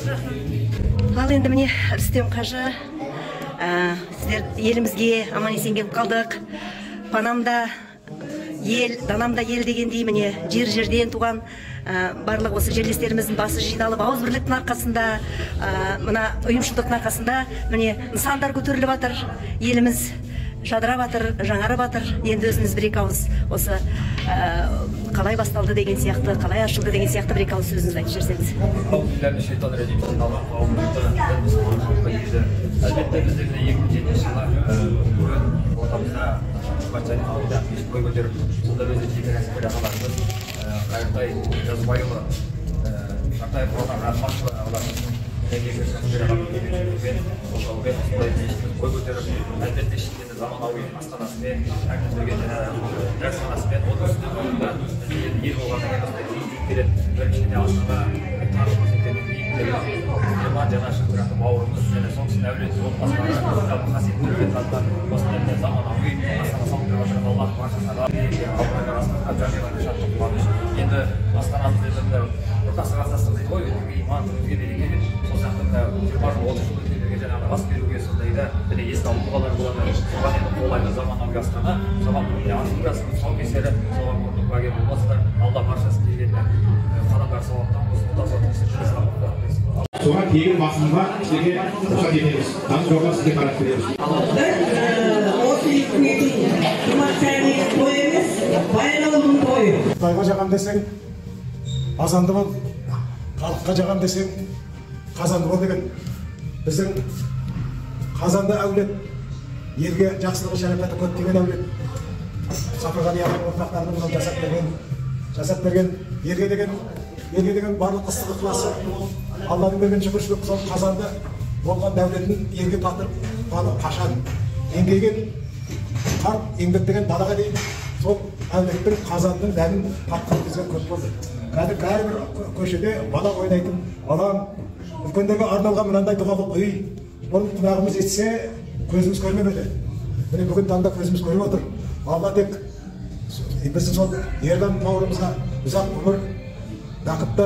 Ал енді міне Рүстем қажы, сіздер елімізге аман есен келіп қалдық. Панамда ел, данамда ел дегендей міне жер-жерден туған барлық осы жерлестеріміздің басы жиналып, ауыз бірліктің арқасында, мына ұйымшылдықтың арқасында міне нысандар көтеріліп жатыр. Еліміз жадырап жатыр, жаңарып жатыр. Енді өзіңіз бір-екі ауыз осы қалай басталды деген сияқты, қалай ашылды деген сияқты бір-екі ауыз сөзіңізді айтып жіберсеңіз. Әлбетте бізде 2007 жылы ортамызда Батчайдың алдында бой көтеріп, сонда өзі жеке кәсіпкер ағаларымыз Қайыртай Жазбайұлы, Шартаев Қорған Радмашұлы ағаларымыздың жеке кәсіпкер ағаларымен қосылуымен осындай бой көтеріп, әлбетте ішінде заманауи астанасымен, әкімдерге дәрісханасымен, оның үстіне қойында ел болғаннан кейін осындай келеді. Біріншіден Астана танымыз екенін Ерлан Жанашев бірақ бауырымыз және соңғысын әулет отбасылары қасиетті өлкет атынан осындай заманауи Астана салып жатқан Аллах баршасына Астанаға жамиғат шаттық қуаныш. Енді Астанамыз енді ортасы ғасырда дейді ғой, иман, өзге береке деп сол сияқты 20 жыл 30 жыл өткендерге жаңағы бас беруге сондай да бір есте алып тұлғалар болады. Соған енді қолайлы заманауи Астана, соған асырасының тұсаукесері, соған мұрындық куәгер болмасыздар. Алла баршасын келгенде қадамдар сауаптан болсын, соған тегін басымға сізге рұқсат етеміз. Таңғы жоға сізге қарап береміз. Осы екінетін жұмат сәйінен той емес, байғалының тойы. Құдайға жағам десең, азанды бол, халыққа жағам десең, қазанды бол деген. Біздің қазанда әулет, елге жақсылығы шарапаты көптеген әулет. Сапырған яғын ұрпақтарының жасап берген, елге деген барлық ыстық ықыласы, Алланың берген шүкіршілік сол қазанды болған дәулетін елге татырып қалып қашан еңбеген қарт еңбектеген балаға дейін сол әулеттің қазанның дәмін татқан кездер көп болды. Қазір әрбір көшеде бала ойнайтын алаң, үлкендерге арналған мынандай дұғалық үй, бұл құлағымыз естісе көзіміз көрмеді. Міне бүгін таңда көзіміз көріп отыр. Алла тек біздің сол Ерлан бауырымызға ұзақ өмір бақытты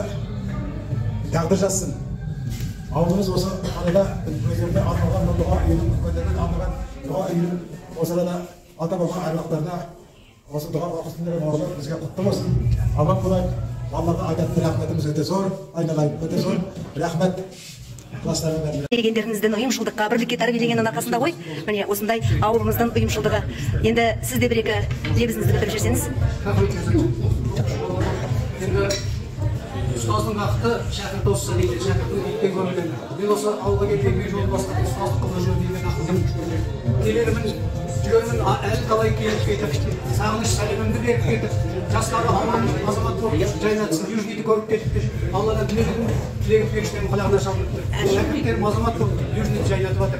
тағдыр жазсын. Ауылымыз осы арада өздеріне арналған дұға үйінің, үлкендерге арналған дұға үйінің осы арада ата баба әруақтарына осы дұға уақытында бауырлар бізге құтты болсын. Аман болайық. Аллаға айтатын рахметіміз өте зор, айналайын өте зор. Рахмет. Дегендеріңіздің ұйымшылдыққа, бірлікке тәрбиеленгеннің арқасында ғой, міне осындай ауылымыздың ұйымшылдығы. Енді сіз де бір-екі лебізіңізді білдіріп жіберсеңіз. Ұстаздың ақыты шәкірт осыса дейді, шәкірттің еттен көмілген. Мен осы ауылға келгенге жол бастап ұстаздық қылы жүр деген ақылым. Келерімін, жүрегімін әлі талай келіп кетіп, сағыныш сәлемімді беріп кетіп, жастары аман азамат болып жайнатсын, Южниді көріп кетіп, Алладан тілегім періштенің құлағына шалдырды. Шәкірттерім азамат болып Южниді жайнатып жатыр.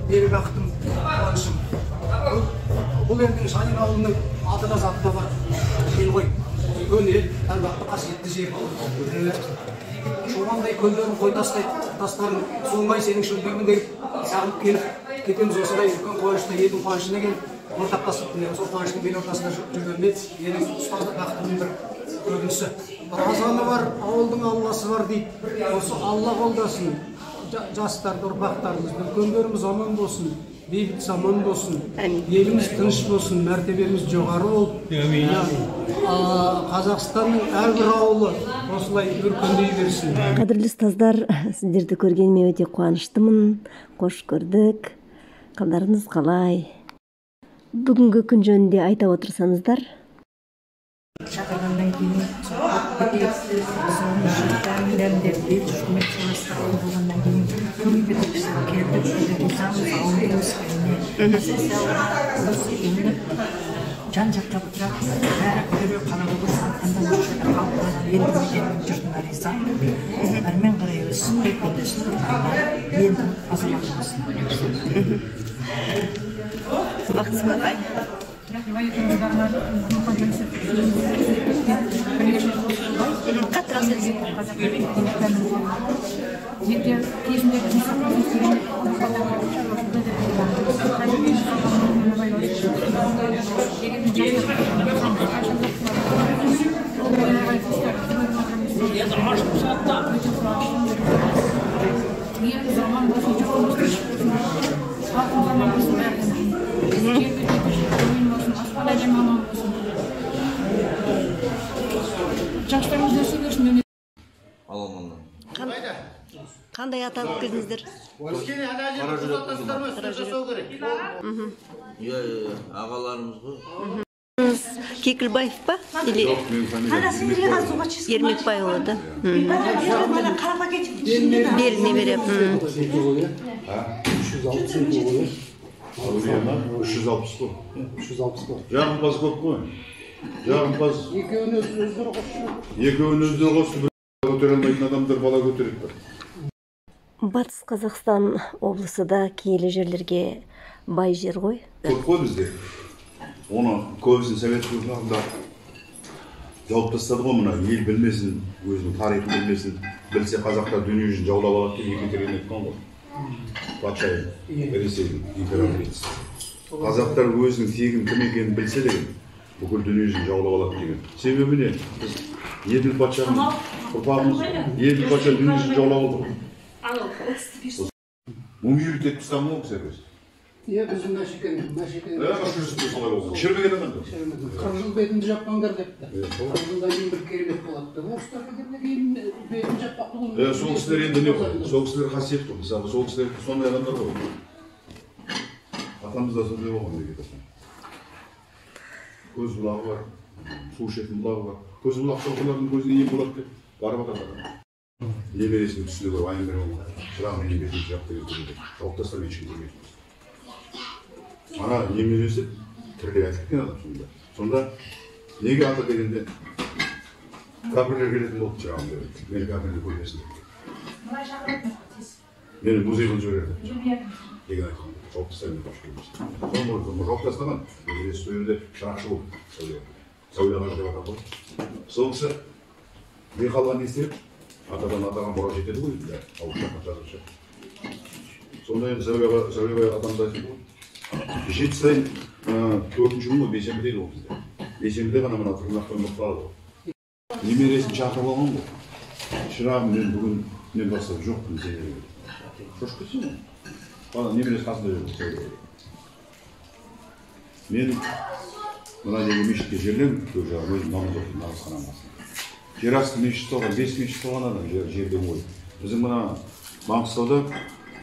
Менің бақытым, қуанышым. Бұл енді Шанин ауылының атына затында бар ел ғой. Өнел, әлбақты қасиетті жер. Шомандай көлдерін қой тастарын соңбай сенің шөлдерін келіп, сағынып келіп, кетеміз осындай үлкен қуанышта, елдің қуанышына келіп, ортақтасып, сол қуаныштың бел ортасында жүргенде, менің ұстаздық бақытымның бір көрінісі. Азаны бар, ауылдың алласы бар дейді. Осы Алла қолдасын, жастарды, ұрпақтарымыз, үлкендеріміз аман болсын. Бейбіт заман болсын, еліміз тыныш болсын, мәртебеміз жоғары болып, Қазақстанның әрбір ауылы осылай өркендей берсін. Қадірлі ұстаздар, сіздерді көргеніме өте қуаныштымын, қош көрдік. Қалдарыңыз қалай? Бүгінгі күн жөнінде айта отырсаңыздар. Шақырғандан кейін дәмдеп үкімет саласында болғаннан кейін көмек келдік, ауылды өскеніне әсіресе осы еніп жан-жаққа бытырап бәрі қалаға көрсетқандан халыққа енді жұртына риза әрмен қарай өссін, өсін, енді азамат болсын. Уақытыңыз болғай. Қаттырақ сөйлесің. Eğer zaman boşunca olursa halkın zaman olsun verdim. Eski oyun olsun, asfala cemaman olsun. Жаштарымыз өсе берсін мемлекет. Аламаннан. Қандай ат алып келдіңіздер? Иә, ағаларымыз ғой. Кекілбаев па? Или Ермекбайұлы да? Беліне берем. 360 қой. Жағымпаз көп қой. Жағымпаз. Екеуін өздері қосып көтере алмайтын адамдар бала көтереді. Батыс Қазақстан облысы да киелі жерлерге бай жер ғой. Көп қой бізде. Оны көбісін совет үкіметінде жауып тастады ғой, мына ел білмесін, өзінің тарихын білмесін, білсе қазақтар дүние жүзін жаулап алады деп екатерина айтқан ғой. Патшайым, Ресейдің императрицасы. Қазақтар өзінің тегін кім екенін білсе деген, бүкіл дүние жүзін жаулап алады деген. Себебі не? Біз Еділ патшаның ұрпағымыз, Еділ патша дүние жүзін жаулап алды ғой. Мумиюлік етіп тастамын ғой кісі. Иә, біздің Мәшекен. Шірбеген адам. 40 жыл бетінді жаппаңдар депті. 40 жылдан кейін бір керемет болады. Орыстар келгеннен кейін бетін жаппақты бұл. Сол кісілер енді не ғой? Сол кісілер қасиет қой. Мысалы, сол кісілер сондай адамдар ғой. Атамыз да сондай болған деген. Көз бұлағы бар, су ішетін бұлағы бар. Көз бұлақ шоқылардың көзіне ем болады деп барып атады. Немересінің түсіне көріп айын беріп олған. Шырағын ене бетін жап деген көзінде. Жауып тастап ешкім көрмейді. Ана немересі тірілей айтып кеткен адам сонда. Сонда неге ата дегенде кәпірлер келетін болды шырағым деп. Мені кәпірлер көрмесін деп. Мені музей қылып жібереді. Деген айтқан. Жауып тастаймын деп көрмесін. Соны жауып тастаған. Немересі сол жерде шырақшы болды. Сәулеғар деп атап ғой. Сол кісі не қалған не істеп, атадан атаға мұра жетеді ғой. Ауызшаққа жазушы. Сонда енді Сәулебай атамыз айтып ғой. Жеті сайын 4-ші күн ғой, бейсенбі дейді ол бізде. Бейсенбіде ғана мына тырнақпен мұқталады ғой. Немересін шақырып алған ғой. Шырағым, мен бүгін мен бастап жоқпын сенен. Шошып кетсің ғой. Бала немересі қасында жүрді. Мен мына неге мешітке жерлем, өз намаз оқиын, намазхананың басында. Жер асты мешіт соған, 5 мешіт соған адам жерден ой. Біздің мына Маңғыстауда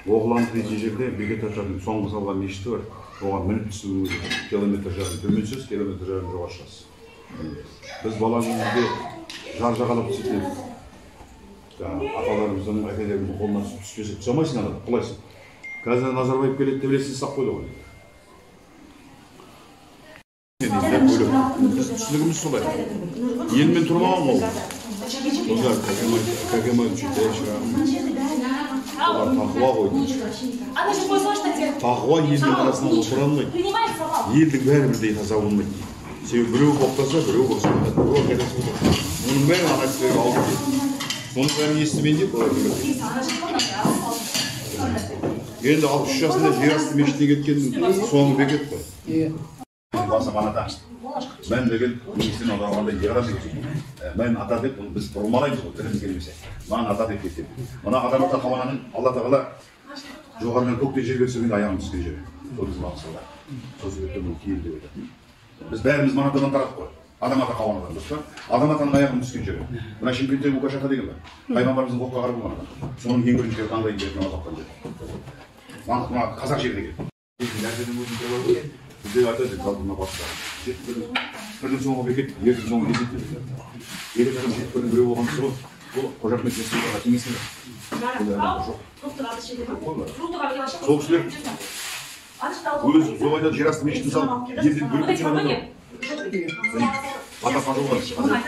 Оғылан деген жерде Бекетажардың соңғы салған мешіті бар. Оған мініп түсу километр жарым төменсіз, километр жарым жоғары шығасыз. Біз бала кезімізде жар жағалап түсетін едік. Аталарымыздың, әкелеріміздің қолынан түспесек түсе алмайсың, ана құлайсың. Қазір Назарбаев келеді деп білесіз, сақ қойды ғой. Түсінігіміз солай. Елмен тұрмаған ғой. Сонда Кәкемай үшінде шырағым. Олар тақуа қойды. Тақуа елдің арасында отыра алмайды. Елдің бәрі бірдей таза болмайды. Себебі біреу боқтаса, біреу бұрсын. Оның бәрі ана кісілерге алып кетеді. Соның бәрін естімен деп олар біледі. Енді 63 жасында жер асты мешітіне кеткеннің соңы бекет қой. Басы маната. Мен деген медицина аударғанда еғарам екен. Мен ата деп, біз бұрмалаймыз ғой, тіліміз келмесе. Маған ата деп кетті. Мына адамата қабананың Алла тағала жоғарынан көктен жерге түсірген аяғын түскен жері. Сол біз мақсалда. Сол себептен бұл киім деп еді. Біз бәріміз манатадан тарадық қой. Адамата қабанадан дұрыс па? Адаматаның аяғын түскен жері. Мына Шымкентте Мукашата деген бар. Пайғамбарымыздың қолға қарап болған адам. Соның ең бірінші жері қандай жеріне азаптан жері. Мына қазақ жеріне келді. Бізде айтады, қалдығына бастар. Бірдің соңғы бекет, ердің соңғы бекет деді. Ердің соңғы жетпірдің біреу болған тұсы ғой. Ол қожақмет жесілдіға кеңесілер. Сол кісілер өз зобайда жер асты мешітін салып, елден бөліп өткен адамдар. Атақан жолға сонда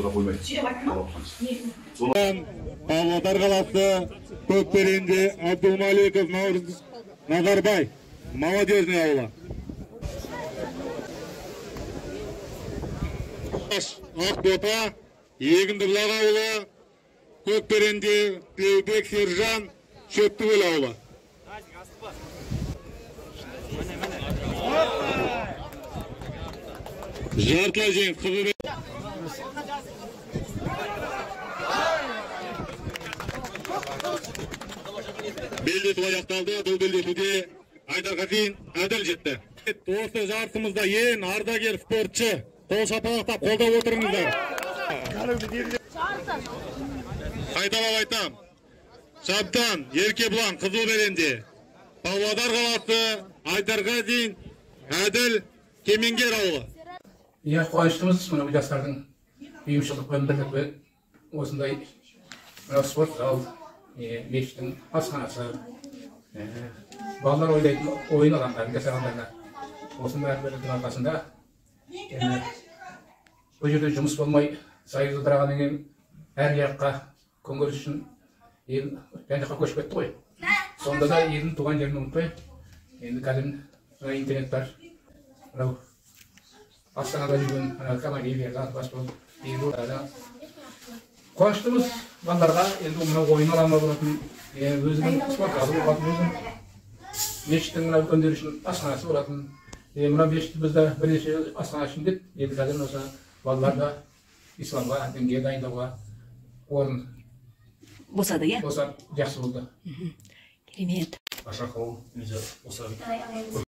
да қоймайды. Павлодар қаласы Көкберенде Абдулмаликов Назарбай, молодежный аула. Ақбота, Егіндібұлақ аула, Көкберенде Тілеубек Сержан, Шөптікөл аула. Жартылай жең, Қызылбек. белдесу аяқталды. Бұл белдесуде Айдарғазин әділ жетті. Осы жарысымызда ең ардагер спортшы. Қол шапалақтап қолдап отырыңыздар. Қайталап айтам. Шабдан, Еркебұлан, Қызылберенде. Павлодар қаласы, Айдарғазин, әділ, Кемеңгер ауылы. Қуаныштымыз мына жастардың ұйымшылдықпен бірлікпен осындай спорт зал, мешіттің асханасы, балалар ойлайтын ойын алаңдарын жасағандарына осының бәрінің арқасында бұл жерде жұмыс болмай сайыз ыдырағаннан кейін әр жаққа көңілі үшін ел жан жаққа көшіп кетті ғой. Сонда да елдің туған жерін ұмытпай, енді қазір интернет бар. Мынау Астанада жүрген командирлер бас болып қуаныштымыз балаларға енді мынау ойын алаңы болатын, өзінің спорт залы болатын, өзінің мешіттің мына үлкендер үшін асханасы болатын. Мына мешітті бізде бірнеше асхана ішінде енді қазір осы балаларды исламға, дінге дайындауға орын босады, иә? Босады, жақсы болды. Керемет. Ашақау өзі осы